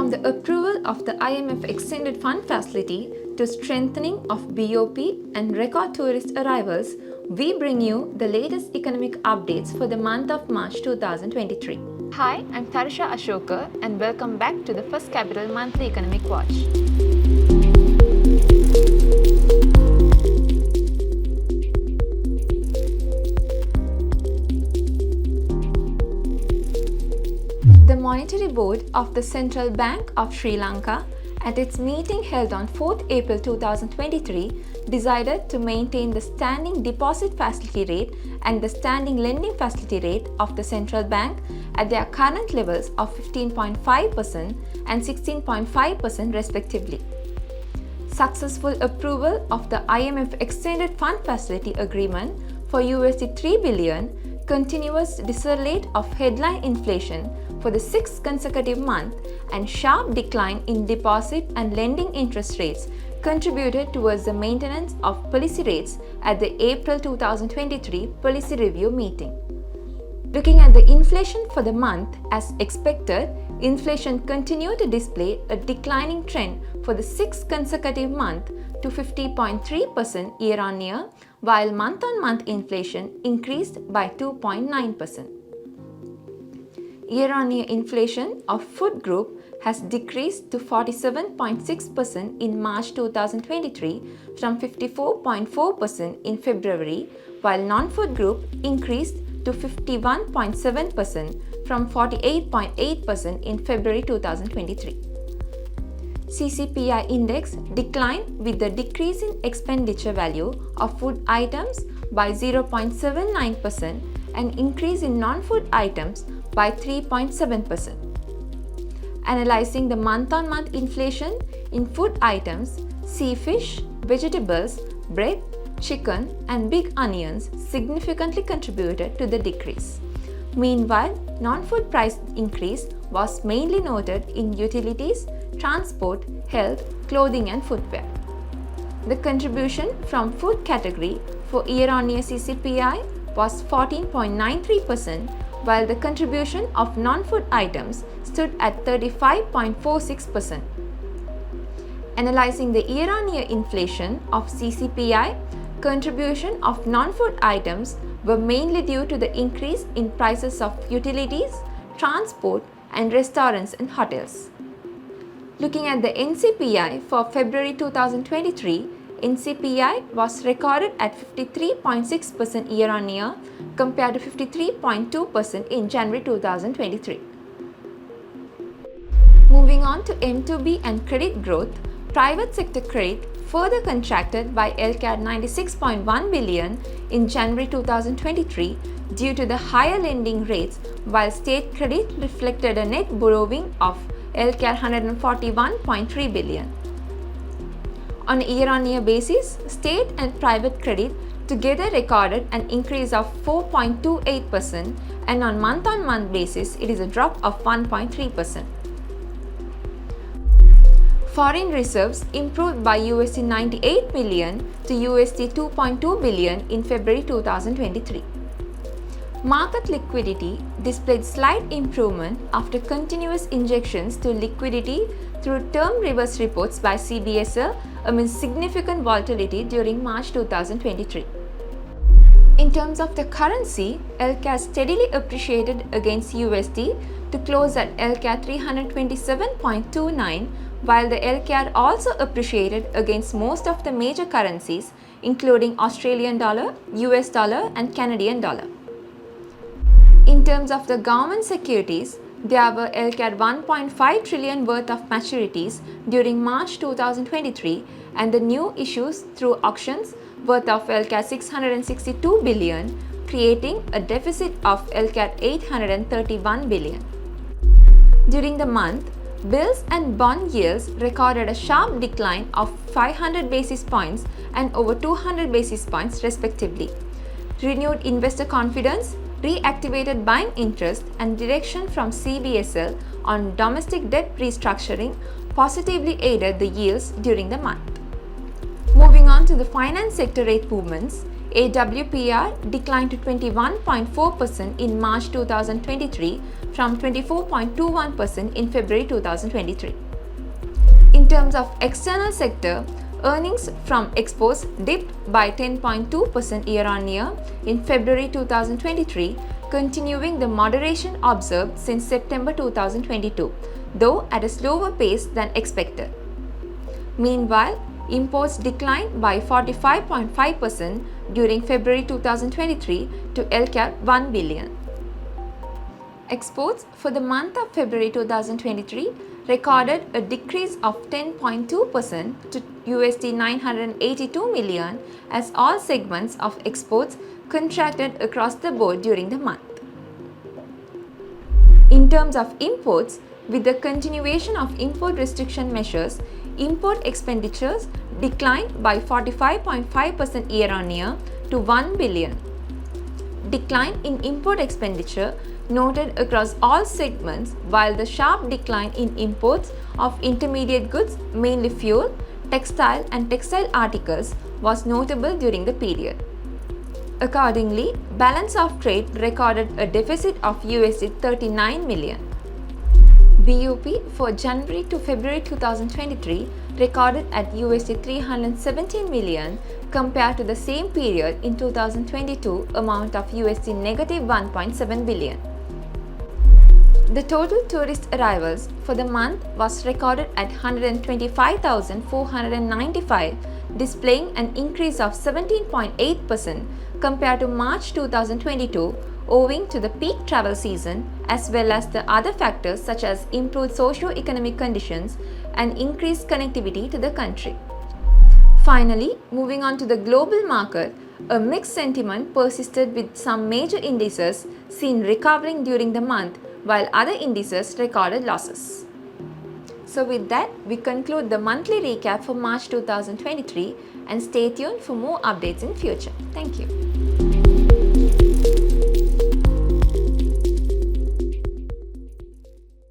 From the approval of the IMF Extended Fund Facility to strengthening of BOP and record tourist arrivals, we bring you the latest economic updates for the month of March 2023. Hi, I'm Tharisha Ashoka and welcome back to the First Capital Monthly Economic Watch. The Monetary Board of the Central Bank of Sri Lanka, at its meeting held on 4th April 2023, decided to maintain the standing deposit facility rate and the standing lending facility rate of the central bank at their current levels of 15.5% and 16.5% respectively. Successful approval of the IMF Extended Fund Facility Agreement for $3 billion, continuous disarray of headline inflation for the sixth consecutive month, and sharp decline in deposit and lending interest rates contributed towards the maintenance of policy rates at the April 2023 policy review meeting. Looking at the inflation for the month, as expected, inflation continued to display a declining trend for the sixth consecutive month to 50.3% year-on-year, while month-on-month inflation increased by 2.9%. Year-on-year inflation of food group has decreased to 47.6% in March 2023 from 54.4% in February, while non-food group increased to 51.7% from 48.8% in February 2023. CCPI index declined with the decrease in expenditure value of food items by 0.79% and increase in non-food items by 3.7%. Analyzing the month-on-month inflation in food items, sea fish, vegetables, bread, chicken, and big onions significantly contributed to the decrease. Meanwhile, non-food price increase was mainly noted in utilities, transport, health, clothing, and footwear. The contribution from food category for year-on-year CCPI was 14.93%, while the contribution of non-food items stood at 35.46%. Analyzing the year-on-year inflation of CCPI, contribution of non-food items were mainly due to the increase in prices of utilities, transport, and restaurants and hotels. Looking at the NCPI for February 2023, NCPI was recorded at 53.6% year-on-year compared to 53.2% in January 2023. Moving on to M2B and credit growth, private sector credit further contracted by LKR 96.1 billion in January 2023 due to the higher lending rates, while state credit reflected a net borrowing of LKR 141.3 billion. On a year-on-year basis, state and private credit together recorded an increase of 4.28%, and on month-on-month basis, it is a drop of 1.3%. Foreign reserves improved by $98 million to $2.2 billion in February 2023. Market liquidity displayed slight improvement after continuous injections to liquidity through term reverse reports by CBSL amid significant volatility during March 2023. In terms of the currency, LKR steadily appreciated against USD to close at LKR 327.29, while the LKR also appreciated against most of the major currencies including Australian dollar, US dollar, and Canadian dollar. In terms of the government securities, there were LKR 1.5 trillion worth of maturities during March 2023 and the new issues through auctions worth of LKR 662 billion, creating a deficit of LKR 831 billion. During the month, bills and bond yields recorded a sharp decline of 500 basis points and over 200 basis points respectively. Renewed investor confidence, reactivated buying interest, and direction from CBSL on domestic debt restructuring positively aided the yields during the month. Moving on to the finance sector rate movements, AWPR declined to 21.4% in March 2023 from 24.21% in February 2023. In terms of external sector, earnings from exports dipped by 10.2% year-on-year in February 2023, continuing the moderation observed since September 2022, though at a slower pace than expected. Meanwhile, imports declined by 45.5% during February 2023 to LCAP 1 billion. Exports for the month of February 2023 recorded a decrease of 10.2% to $982 million as all segments of exports contracted across the board during the month. In terms of imports, with the continuation of import restriction measures, import expenditures declined by 45.5% year-on-year to 1 billion. Decline in import expenditure noted across all segments, while the sharp decline in imports of intermediate goods, mainly fuel, textile and textile articles, was notable during the period. Accordingly, balance of trade recorded a deficit of $39 million. BOP for January to February 2023 recorded at $317 million compared to the same period in 2022 amount of negative $1.7 billion. The total tourist arrivals for the month was recorded at 125,495, displaying an increase of 17.8% compared to March 2022, owing to the peak travel season as well as the other factors such as improved socio-economic conditions and increased connectivity to the country. Finally, moving on to the global market, a mixed sentiment persisted with some major indices seen recovering during the month while other indices recorded losses. So with that, we conclude the monthly recap for March 2023 and stay tuned for more updates in future. Thank you.